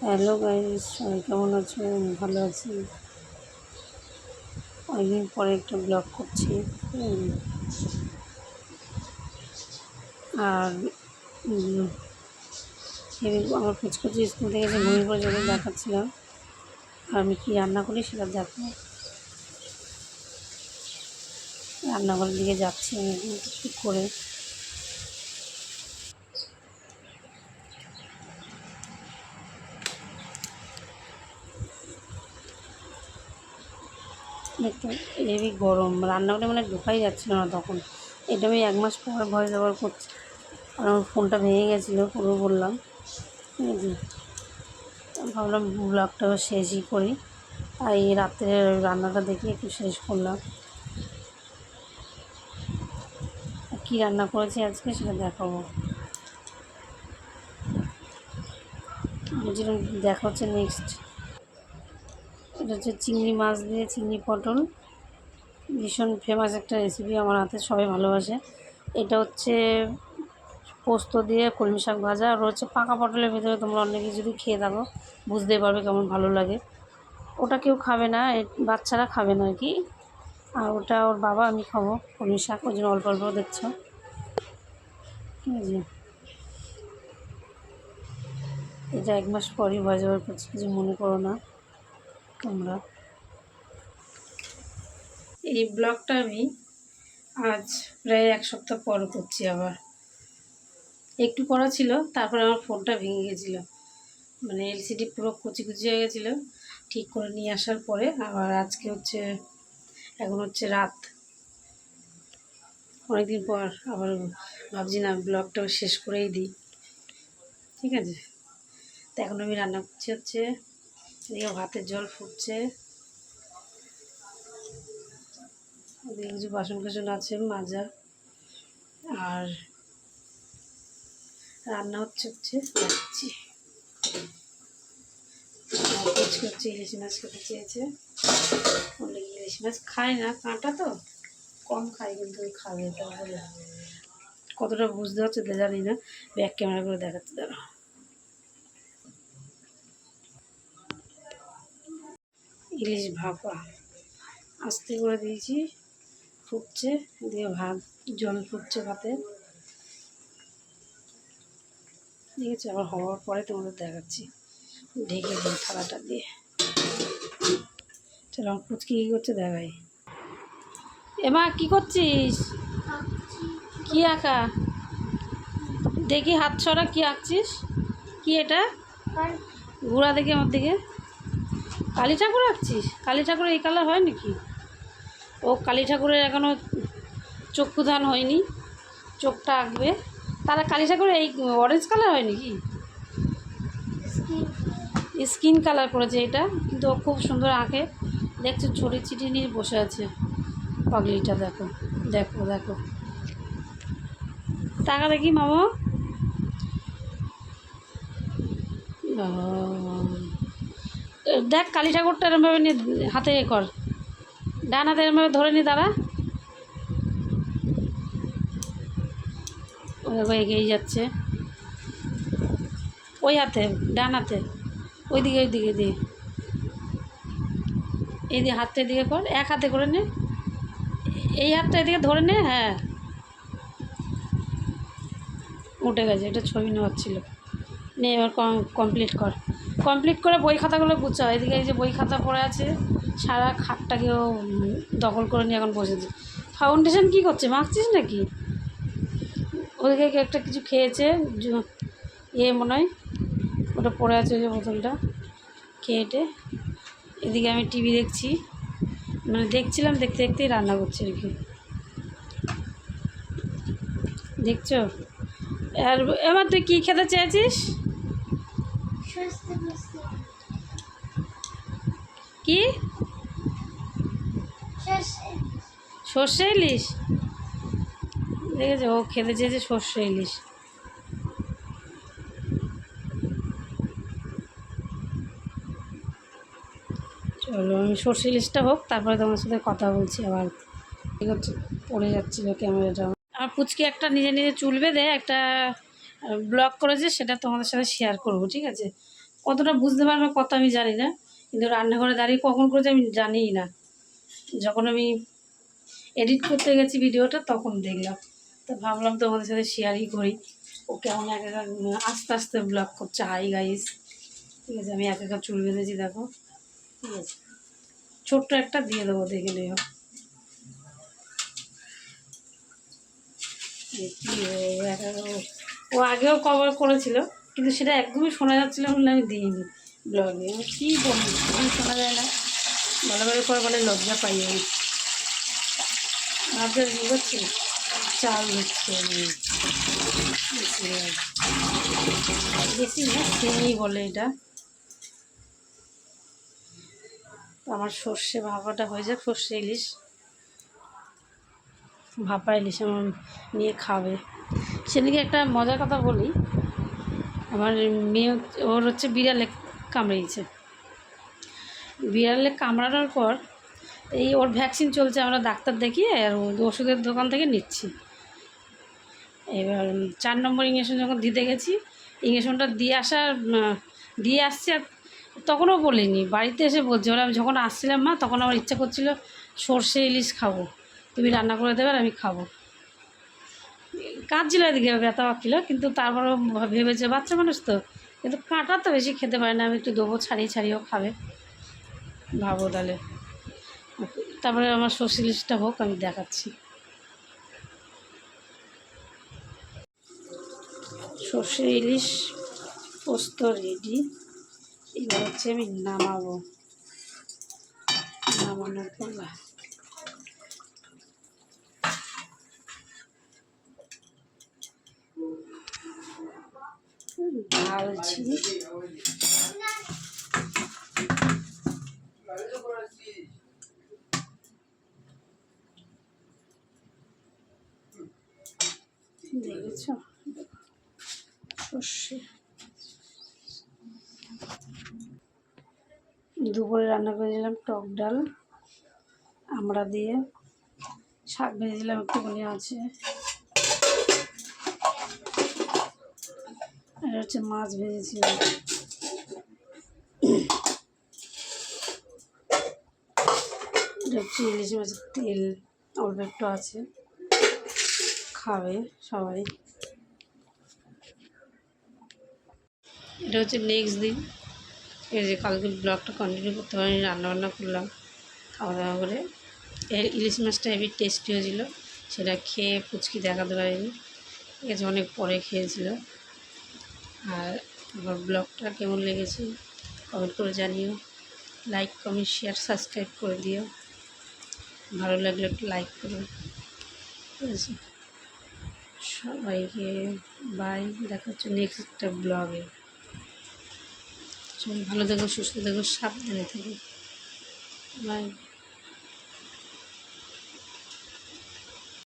Hello guys, সবাই কেমন আছো? আমি ভালো আছি। অনেকদিন পরে একটা ব্লগ করছি। আর আমার কুচকুচি স্কুল থেকে যে ঘুমিয়ে পড়ে যাবে দেখাচ্ছিলাম। আর আমি কী রান্না করি সেটা দেখো। রান্নাঘরের দিকে যাচ্ছি আমি ঠিক করে। একটু হেভি গরম, রান্নাঘরে মানে ঢোকাই যাচ্ছিলো না তখন। এটা আমি 1 মাস পর ভয়েস ওভার করছি। আর আমার ফোনটা ভেঙে গেছিলো, পুরো বললাম। ঠিক আছে, ভাবলাম ব্লগটাও শেষই করি। আর এই রাত্রে রান্নাটা দেখে একটু শেষ করলাম। কী রান্না করেছি আজকে সেটা দেখাবো। যেরকম দেখা হচ্ছে নেক্সট। এটা হচ্ছে চিংড়ি মাছ দিয়ে চিংড়ি পটল, ভীষণ ফেমাস একটা রেসিপি আমার হাতে, সবাই ভালোবাসে। এটা হচ্ছে পোস্ত দিয়ে কলমি শাক ভাজা, আর হচ্ছে পাকা পটলের ভেতরে তোমরা অনেক কিছু যদি খেয়ে থাকো বুঝতে পারবে কেমন ভালো লাগে। ওটা কেউ খাবে না, বাচ্চারা খাবে না আর কি। আর ওটা ওর বাবা, আমি খাবো কলমি শাক, ওই জন্য অল্প অল্প দেখছো। ঠিক আছে, এটা 1 মাস পরই ভয়েস ওভার করছি, কিছু মনে করো না তোমরা। এই ব্লগটা আমি আজ প্রায় 1 সপ্তাহ পর করছি। আবার একটু করা ছিল, তারপরে আমার ফোনটা ভেঙে গেছিলো, মানে এলসিডি পুরো কুচি কুচি হয়ে গেছিলো। ঠিক করে নিয়ে আসার পরে আবার আজকে হচ্ছে, এখন হচ্ছে রাত, অনেকদিন পর আবার ভাবছি না ব্লগটাও শেষ করেই দিই। ঠিক আছে, তো এখন আমি রান্না করছি হচ্ছে, এদিকে ভাতের জল ফুটছে, ওদিকে কিছু বাসন কাসন আছে মাজা, আর রান্না হচ্ছে যাচ্ছি। হচ্ছে ইলিশ মাছ খেতে চেয়েছে, বলে ইলিশ মাছ খায় না, কাঁটা তো কম খাই, কিন্তু খাবে এটা বলে। কতটা বুঝতে হচ্ছে তো জানি না, ব্যাক ক্যামেরা করে দেখাচ্ছে। দাঁড়া, ইলিশ ভাপা আস্তে করে দিয়েছি, ফুটছে, দিয়ে ভাত জল ফুটছে ভাতে। ঠিক আছে, আবার হওয়ার পরে তোমাদের দেখাচ্ছি। ঢেকে দিই থালাটা দিয়ে। চলো আমার পুচকি কী করছে দেখাই। এমা কি করছিস? কি আঁকা দেখি, হাত ছড়া, কি আঁকছিস? কি এটা? ঘোড়া দেখি আমার দিকে। কালী ঠাকুর আঁকছিস? কালী ঠাকুরের এই কালার হয় নাকি? ও কালী ঠাকুরের এখনও চক্ষুদান হয়নি, চোখটা আঁকবে। তারা কালী ঠাকুরের এই অরেঞ্জ কালার হয় নাকি? স্কিন কালার করেছে এটা, কিন্তু ও খুব সুন্দর আঁকে। দেখছো ছড়ি ছিটি নিয়ে বসে আছে পাগলিটা। দেখো দেখো দেখো, টাকা দেখি মামা। দেখ কালী ঠাকুরটা এরমভাবে নিয়ে হাতে এ কর, ডান হাতে এরমভাবে ধরে নি, দাঁড়া। ও দেখো এগিয়ে যাচ্ছে, ওই হাতে, ডান হাতে, ওইদিকে ওইদিকে দিয়ে, এই দিয়ে হাতটা এদিকে কর, এক হাতে করে নে, এই হাতটা এদিকে ধরে নে। হ্যাঁ, উঠে গেছে, এটা ছবি নেওয়ার ছিল। নে এবার কমপ্লিট কর, কমপ্লিট করে বই খাতাগুলো গুছাও। এদিকে এই যে বই খাতা পড়ে আছে, সারা খাটটাকেও দখল করে নিয়ে এখন বসেছে। ফাউন্ডেশন কী করছে, মাখছিস নাকি? ওদিকে একটা কিছু খেয়েছে, মনে হয় ওটা পড়ে আছে, ওই যে বোতলটা খেয়েটে। এদিকে আমি টিভি দেখছি, মানে দেখছিলাম, দেখতে দেখতেই রান্না করছি আর কি, দেখছো। আর এবার তুই কী খেতে চেয়েছিস? কি? সর্ষে ইলিশ দেখেছে, ও খেতে চেয়েছে সর্ষে ইলিশ। চলো আমি সর্ষে ইলিশটা হোক, তারপরে তোমার সাথে কথা বলছি আবার। ঠিক হচ্ছে, পড়ে যাচ্ছিলো ক্যামেরাটা। আর পুচকি একটা নিজে নিজে চুল বেঁধে একটা ব্লগ করেছে, সেটা তোমাদের সাথে শেয়ার করব। ঠিক আছে, কতটা বুঝতে পারবে কত আমি জানি না, কিন্তু রান্নাঘরে দাঁড়িয়ে কখন করেছি আমি জানিই না। যখন আমি এডিট করতে গেছি ভিডিওটা তখন দেখলাম, তো ভাবলাম তোমাদের সাথে শেয়ারই করি। ও কেমন এক আস্তে আস্তে ব্লগ করছে। হাই গাইস, ঠিক আছে, আমি এক একা চুল বেঁধেছি দেখো, ঠিক আছে, ছোট্ট একটা দিয়ে দেবো, দেখে নিও। ও আগেও কভার করেছিল, কিন্তু সেটা একদমই শোনা যাচ্ছিল বলে আমি দিইনি ব্লগে। আমি কী বলবো, খুবই শোনা যায় না, ভালো করে বলে লজ্জা পাই আমি। আপনার বুঝছি চাল হচ্ছে বেশি না, সেমই বলে এটা। তো আমার সর্ষে ভাপাটা হয়ে যাক, সর্ষে ইলিশ ভাপা ইলিশ আমার নিয়ে খাবে। সেদিকে একটা মজার কথা বলি, আমার মেয়ে ওর হচ্ছে বিড়ালে কামড়িয়েছে। বিড়ালে কামড়ানোর পর এই ওর ভ্যাকসিন চলছে, আমরা ডাক্তার দেখিয়ে আর ওষুধের দোকান থেকে নিচ্ছি। এবার 4 নম্বর ইঞ্জেকশন যখন দিতে গেছি, ইঞ্জেকশনটা দিয়ে আসছি, আর তখনও বলিনি, বাড়িতে এসে বলছি। ওরা যখন আসছিলাম মা, তখন আমার ইচ্ছা করছিল সর্ষে ইলিশ খাবো, তুমি রান্না করে দেবে আর আমি খাবো। কাঁদছিল, এদিকে ব্যথা পাচ্ছিল, কিন্তু তারপরেও ভেবেছে বাচ্চা মানুষ তো, কিন্তু কাঁটা তো বেশি খেতে পারে না, আমি একটু দেবো, ছাড়িয়েও খাবে, ভাবো তাহলে। তারপরে আমার সর্ষে ইলিশটা হোক, আমি দেখাচ্ছি। সর্ষে ইলিশ পোস্ত রেডি। এবার হচ্ছে আমি নামানোর পালা। ঢালছি, দেখেছ সর্ষে। দুপুরে রান্না করেছিলাম টক ডাল আমড়া দিয়ে, শাক ভেজেছিলাম একটুখানি আছে, আর হচ্ছে মাছ ভেজেছিলাম। এটা হচ্ছে ইলিশ মাছের তেল, অল্প একটু আছে, খাবে সবাই। এটা হচ্ছে নেক্সট দিন, এই যে কালকে ব্লগটা কন্টিনিউ করতে পারিনি, রান্নাবান্না করলাম, খাওয়া দাওয়া করে। এই ইলিশ মাছটা হেভি টেস্টি হয়েছিলো, সেটা খেয়ে পুচকি দেখাতে পারিনি, ঠিক আছে, অনেক পরে খেয়েছিল। আর আমার ব্লগটা কেমন লেগেছে কমেন্ট করে জানিও, লাইক কমেন্ট শেয়ার সাবস্ক্রাইব করে দিও, ভালো লাগলে একটু লাইক করো, ঠিক আছে। সবাইকে বাই, দেখা হচ্ছে নেক্সট একটা ব্লগে। সবাই ভালো থেকো, সুস্থ থেকো, সাবধানে থেকো, বাই।